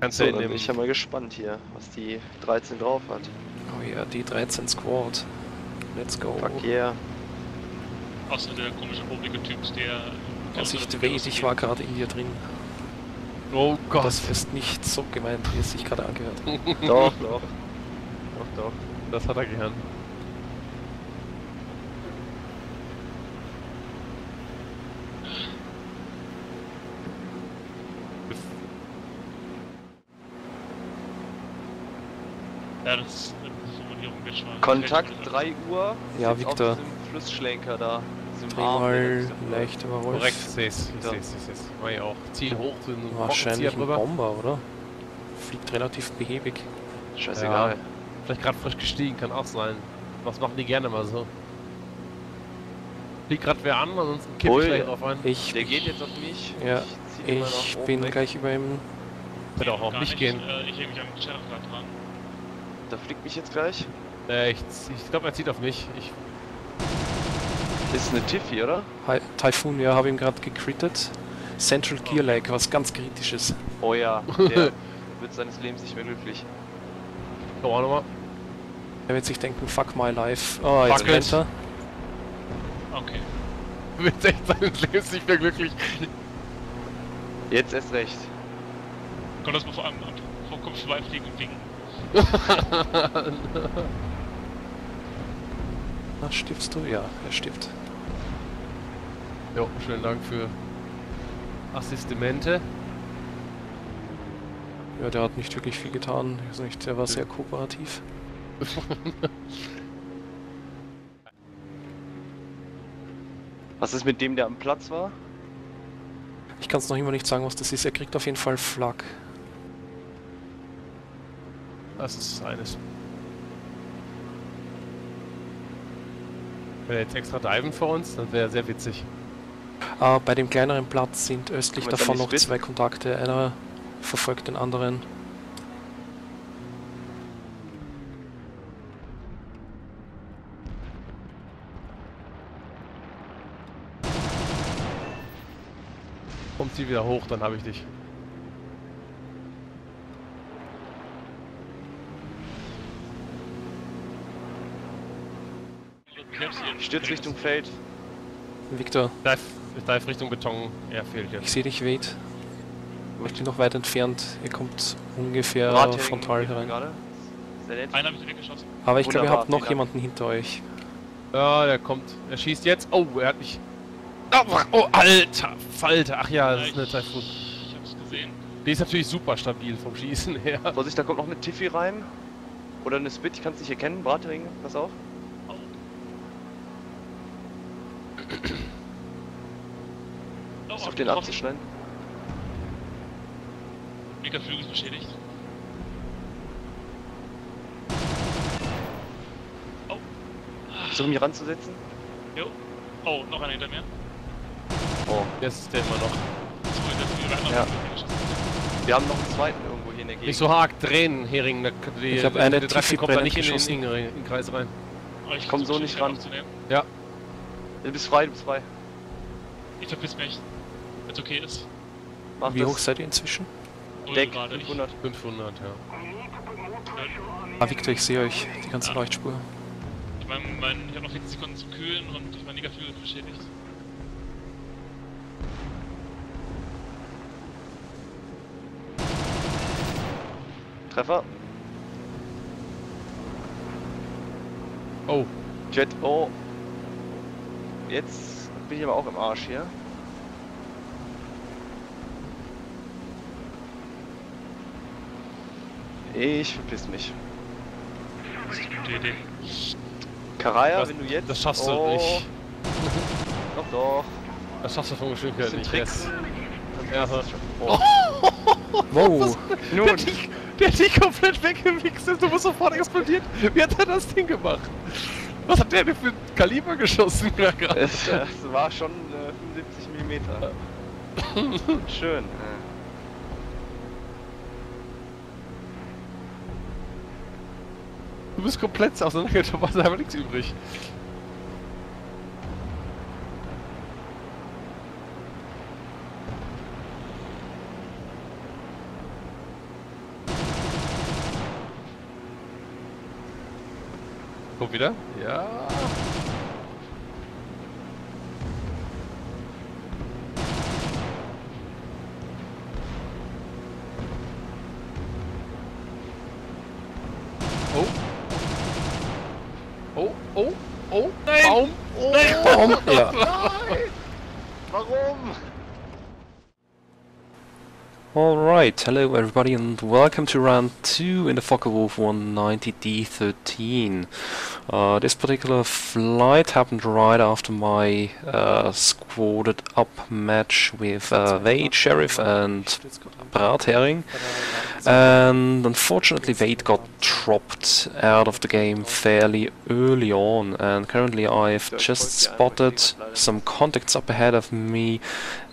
Kannst So, du dann in bin dem... ich ja mal gespannt hier, was die 13 drauf hat. Oh ja, die 13 Squad. Let's go. Fuck yeah. Außer der komische oblige Typ, der... Vorsicht, Vade, ich war gerade in dir drin. Oh Gott. Das ist nicht so gemeint, wie es sich gerade angehört. Doch, doch. Doch, doch. Das hat er gehört. Ja, das Formulierung wird schon mal... Kontakt 3 Uhr. Ja, Auf Victor. diesem Flussschlenker da. Diesem Dreimal Arm, leicht überrollt. Korrekt, ich seh's. War ja auch. Ziel hoch, so ein Wahrscheinlich ein drüber. Bomber, oder? Fliegt relativ behäbig. Scheißegal. Ja. Vielleicht gerade frisch gestiegen, kann auch sein. Was machen die gerne mal so? Fliegt gerade wer an, ansonsten kipp ich gleich drauf ein. Der geht jetzt auf mich. Ja, zieh den mal nach ich oben bin weg. gleich über ihm. Hätte auch auf mich gehen. Ich hänge mich am Sheriff gerade dran. Da fliegt mich jetzt gleich. Ich glaube, er zieht auf mich. Ist eine Tiffy, oder? Typhoon, ja, habe ihm gerade gecrittet. Central Gear Lag, was ganz kritisches. Oh ja, der wird seines Lebens nicht mehr glücklich. Komm auch nochmal. Er wird sich denken, fuck my life. Oh, jetzt Fuck brennt er. Okay. Wird echt seines Lebens nicht mehr glücklich. Jetzt erst recht. Kommt das mal vor allem vom Kopf vorbeifliegen und winken. Na, stirbst du? Ja, er stirbt. Jo, schönen Dank für Assistemente. Ja, der hat nicht wirklich viel getan. Ich weiß nicht, der war sehr kooperativ. Was ist mit dem, der am Platz war? Ich kann es noch immer nicht sagen, was das ist. Er kriegt auf jeden Fall Flak. Das ist eines. Wenn er jetzt extra diven für uns, dann wäre sehr witzig. Bei dem kleineren Platz sind östlich Kann man davon da noch nicht zwei Kontakte. Einer verfolgt den anderen. Kommt sie wieder hoch, dann habe ich dich. Ich stürze Richtung Feld. Victor, Ich dive Richtung Beton. Er fehlt jetzt. ich sehe dich, Vade. Ich bin noch weit entfernt. Ihr kommt ungefähr Radhängen frontal geht herein. gerade. Sehr nett. Einer habe ich weggeschossen. Aber ich glaube, ihr Wunderbar, habt noch vielen Dank. jemanden hinter euch. Ja, der kommt. Er schießt jetzt. Oh, er hat mich. Oh, alter Falter. Ach ja, das ist eine Typhoon. Ich hab's gesehen. Die ist natürlich super stabil vom Schießen her. Vorsicht, da kommt noch eine Tiffy rein. Oder eine Spit, ich kann es nicht erkennen. Bratring, pass auf. Oh, Ist auf den abzuschneiden. Megaflügel ist beschädigt. Oh. Versuche mich ranzusetzen. Jo. Oh, noch einer hinter mir. Oh. Jetzt ist der immer noch. Sorry, der ist wieder einer Ja. weggeschossen. Wir haben noch einen zweiten irgendwo hier in der Gegend. Nicht so arg drehen, Hering. Ich hab eine der Treffer Tiffy kommt da brennend nicht in geschossen. den Kreis rein. Aber Ich komm so versuche nicht schnell ran. aufzunehmen. Ja. Du bist frei, du bist frei. Ich verpiss mich. Wenn's okay ist. Mach Wie das. hoch seid ihr inzwischen? Null Deck, gerade. 500. 500, ja. Ah, Victor, ich sehe euch. Die ganze Leuchtspur. Ich habe noch 40 Sekunden zu kühlen und mein Megaflügel ist beschädigt. Treffer. Oh, Jet, oh. Jetzt bin ich aber auch im Arsch hier. Ich verpiss mich. Das ist eine gute Idee. Karaya, wenn du jetzt... das schaffst du oh. nicht. Doch, doch. Das schaffst du vom Geschwindigkeit Bisschen nicht. Tricks. Ja, Oh. Wow! Nun, Der hat dich komplett weggewichst, du musst sofort explodiert. Wie hat er das Ding gemacht? Was hat der denn für ein Kaliber geschossen gerade? es war schon 75 mm. Schön. Du bist komplett auseinandergegangen, da war einfach nichts übrig. Kommt wieder? Ja. Oh. Oh, oh, oh. Nein! Baum. Oh. Baum. Ja. Nein! Warum? Alright, hello everybody and welcome to round 2 in the Focke-Wulf 190D13. This particular flight happened right after my squadded up match with Vade, Sheriff and varrying. And unfortunately Vade got dropped out of the game fairly early on, and currently I've just spotted some contacts up ahead of me,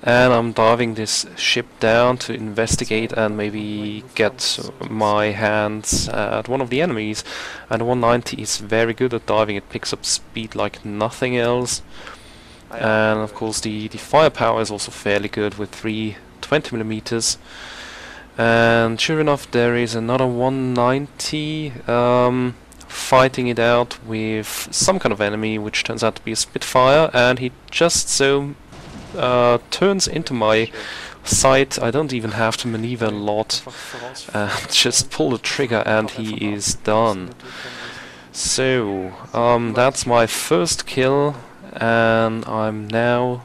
and I'm diving this ship down to investigate and maybe get my hands at one of the enemies. And the 190 is very good at diving, it picks up speed like nothing else. And of course the firepower is also fairly good with 320mm. And sure enough, there is another 190 fighting it out with some kind of enemy, which turns out to be a Spitfire, and he just so turns into my sight. I don't even have to maneuver a lot, just pull the trigger and he is done. So that's my first kill, and I'm now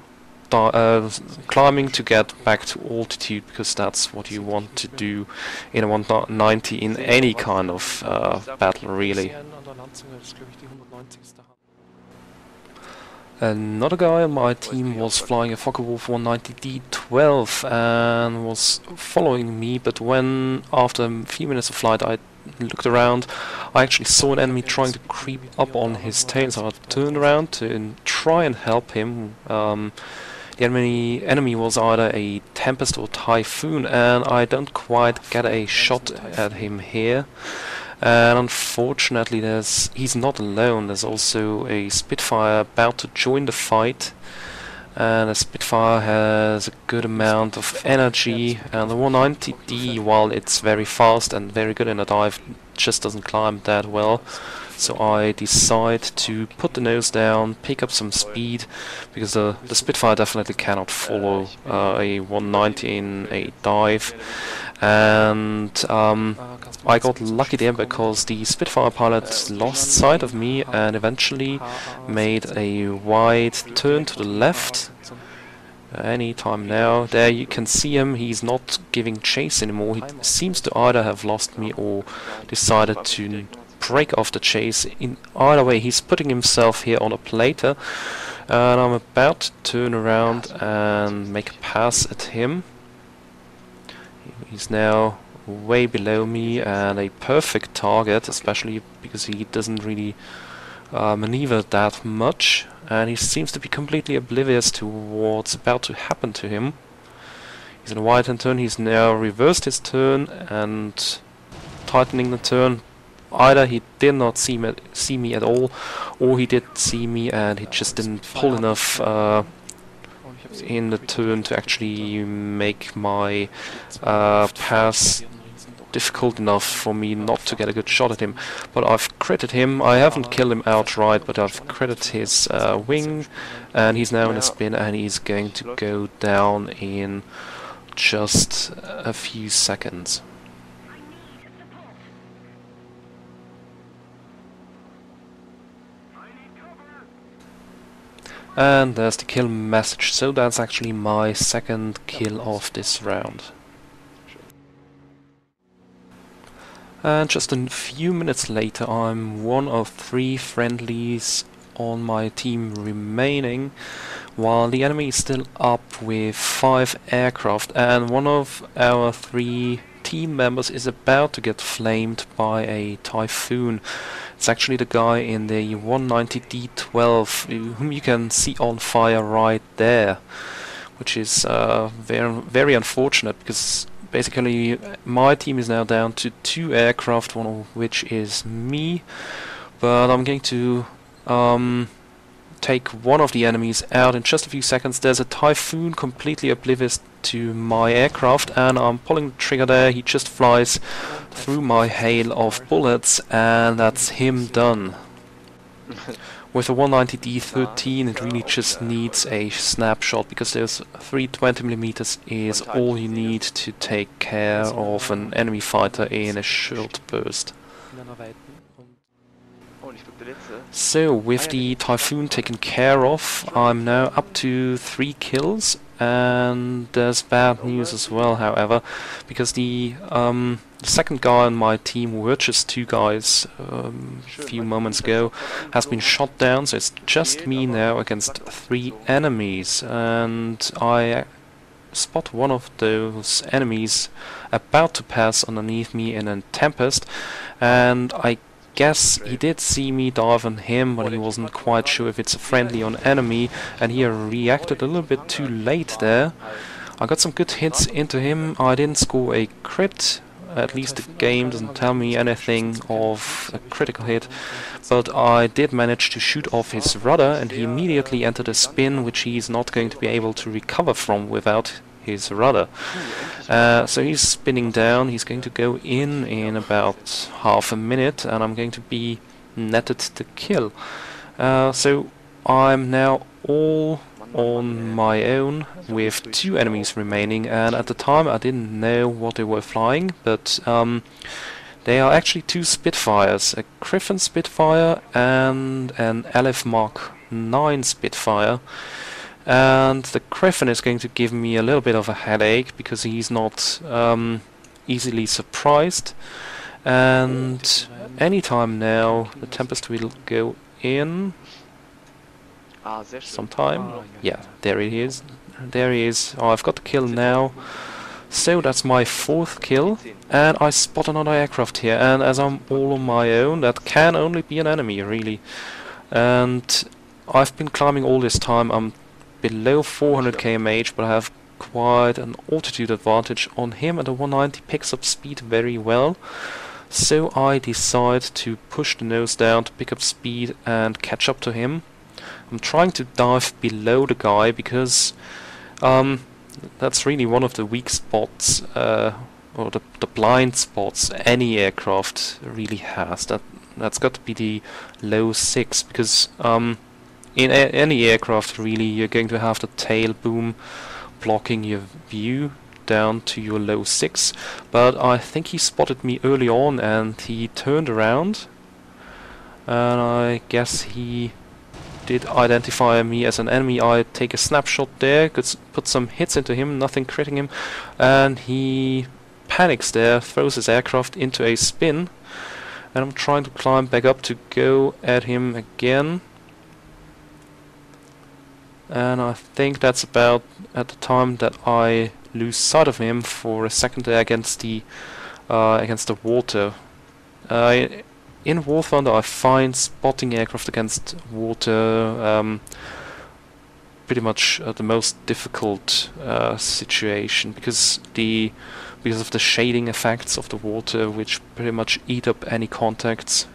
climbing to get back to altitude, because that's what you want to do in a 190 in any kind of battle, really. Another guy on my team was flying a Focke-Wulf 190D12 and was following me, but when after a few minutes of flight I looked around, I actually saw an enemy trying to creep up on his tail, so I turned around to try and help him. The enemy was either a Tempest or Typhoon, and I don't quite get a shot at him here. And unfortunately he's not alone, there's also a Spitfire about to join the fight. And the Spitfire has a good amount of energy, and the 190D, while it's very fast and very good in a dive, just doesn't climb that well. So I decide to put the nose down, pick up some speed, because the Spitfire definitely cannot follow a 190 in a dive. And I got lucky there because the Spitfire pilot lost sight of me and eventually made a wide turn to the left. Any time now. There you can see him, he's not giving chase anymore. He seems to either have lost me or decided to break off the chase. In either way, he's putting himself here on a plater, and I'm about to turn around and make a pass at him. He's now way below me and a perfect target, especially because he doesn't really maneuver that much, and he seems to be completely oblivious to what's about to happen to him. He's in a wide-hand turn, he's now reversed his turn and tightening the turn. Either he did not see me at all, or he did see me and he just didn't pull enough in the turn to actually make my pass difficult enough for me not to get a good shot at him. But I've critted him. I haven't killed him outright, but I've critted his wing, and he's now in a spin, and he's going to go down in just a few seconds. And there's the kill message, so that's actually my second kill of this round. And just a few minutes later, I'm one of 3 friendlies on my team remaining, while the enemy is still up with 5 aircraft, and one of our 3 team members is about to get flamed by a Typhoon. It's actually the guy in the 190D12, whom you can see on fire right there, which is very unfortunate, because basically my team is now down to 2 aircraft, one of which is me, but I'm going to take one of the enemies out in just a few seconds. There's a Typhoon completely oblivious to my aircraft, and I'm pulling the trigger there. He just flies through my hail of bullets, and that's him done. With a 190D13 it really just needs a snapshot, because there's 320mm is all you need to take care of an enemy fighter in a short burst. So with the Typhoon taken care of, I'm now up to 3 kills, and there's bad news as well, however, because the second guy on my team, who were just 2 guys a few moments ago, has been shot down, so it's just me now against 3 enemies, and I spot one of those enemies about to pass underneath me in a Tempest, and I guess he did see me dive on him, but he wasn't quite sure if it's a friendly or an enemy, and he reacted a little bit too late there. I got some good hits into him. I didn't score a crit, at least the game doesn't tell me anything of a critical hit, but I did manage to shoot off his rudder, and he immediately entered a spin which he's not going to be able to recover from without his rudder. So he's spinning down, he's going to go in about half a minute, and I'm going to be netted the kill. So I'm now all on my own with 2 enemies remaining, and at the time I didn't know what they were flying, but they are actually 2 Spitfires, a Griffin Spitfire and an LF Mark 9 Spitfire. And the Griffin is going to give me a little bit of a headache, because he's not easily surprised, and anytime now the Tempest will go in sometime. Yeah, there he is. There he is. Oh, I've got the kill now. So that's my 4th kill, and I spot another aircraft here, and as I'm all on my own, that can only be an enemy, really. And I've been climbing all this time. I'm below 400 kmh, but I have quite an altitude advantage on him, and the 190 picks up speed very well. So I decide to push the nose down to pick up speed and catch up to him. I'm trying to dive below the guy, because that's really one of the weak spots, or the blind spots any aircraft really has. That's got to be the low 6, because in any aircraft really you're going to have the tail boom blocking your view down to your low 6, but I think he spotted me early on and he turned around, and I guess he did identify me as an enemy. I take a snapshot there, could put some hits into him, nothing critting him, and he panics there, throws his aircraft into a spin, and I'm trying to climb back up to go at him again. And I think that's about at the time that I lose sight of him for a second there against the water. In War Thunder I find spotting aircraft against water pretty much the most difficult situation, because of the shading effects of the water, which pretty much eat up any contacts.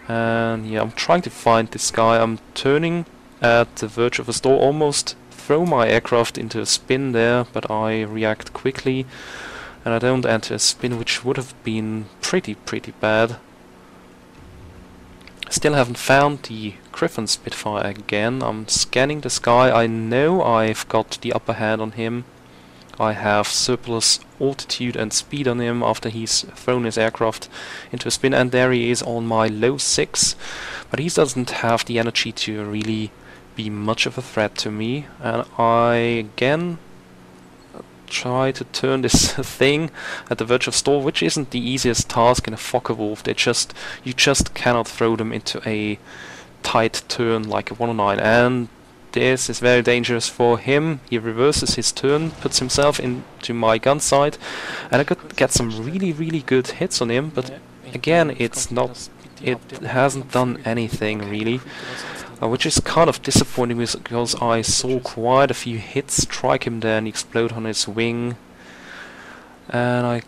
And yeah, I'm trying to find this guy. I'm turning at the verge of a store, almost throw my aircraft into a spin there, but I react quickly and I don't enter a spin, which would have been pretty bad. Still haven't found the Griffin Spitfire again. I'm scanning the sky. I know I've got the upper hand on him. I have surplus altitude and speed on him after he's thrown his aircraft into a spin, and there he is on my low 6, but he doesn't have the energy to really be much of a threat to me, and I again try to turn this thing at the verge of stall, which isn't the easiest task in a Focke-Wulf. You just cannot throw them into a tight turn like a 109, and this is very dangerous for him. He reverses his turn, puts himself into my gun sight, and I could get some really good hits on him, but again it hasn't done anything really. Which is kind of disappointing, because I saw quite a few hits strike him there and explode on his wing. And I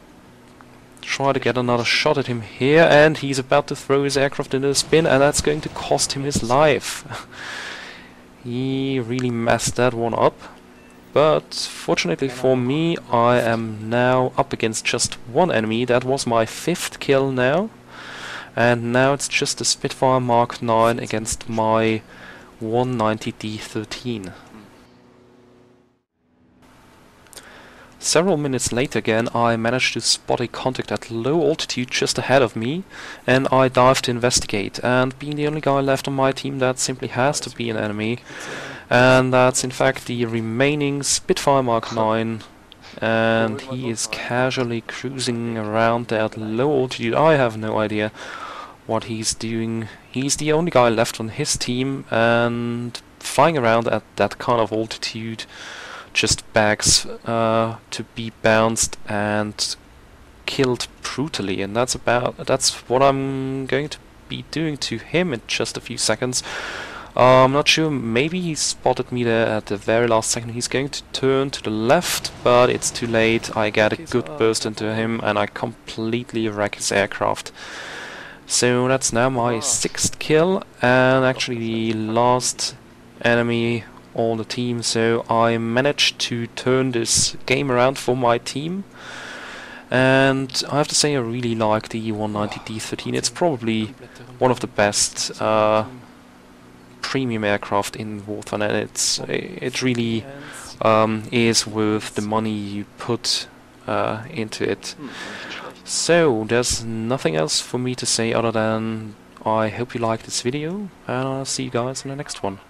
try to get another shot at him here, and he's about to throw his aircraft into a spin, and that's going to cost him his life. He really messed that one up. But fortunately for me, I am now up against just one enemy. That was my 5th kill now. And now it's just a Spitfire Mark 9 against my 190D13. Several minutes later again, I managed to spot a contact at low altitude just ahead of me, and I dived to investigate. And being the only guy left on my team, that simply has to be an enemy. And that's in fact the remaining Spitfire Mark 9, and he is casually cruising around there at low altitude. I have no idea what he's doing. He's the only guy left on his team, and flying around at that kind of altitude just begs to be bounced and killed brutally, and that's what I'm going to be doing to him in just a few seconds. I'm not sure, maybe he spotted me there at the very last second. He's going to turn to the left, but it's too late. I get a good burst into him and I completely wreck his aircraft. So that's now my 6th kill, and actually the last enemy on the team, so I managed to turn this game around for my team. And I have to say I really like the 190D13. It's probably one of the best premium aircraft in Warfare, and it really is worth the money you put into it. So there's nothing else for me to say other than I hope you liked this video, and I'll see you guys in the next one.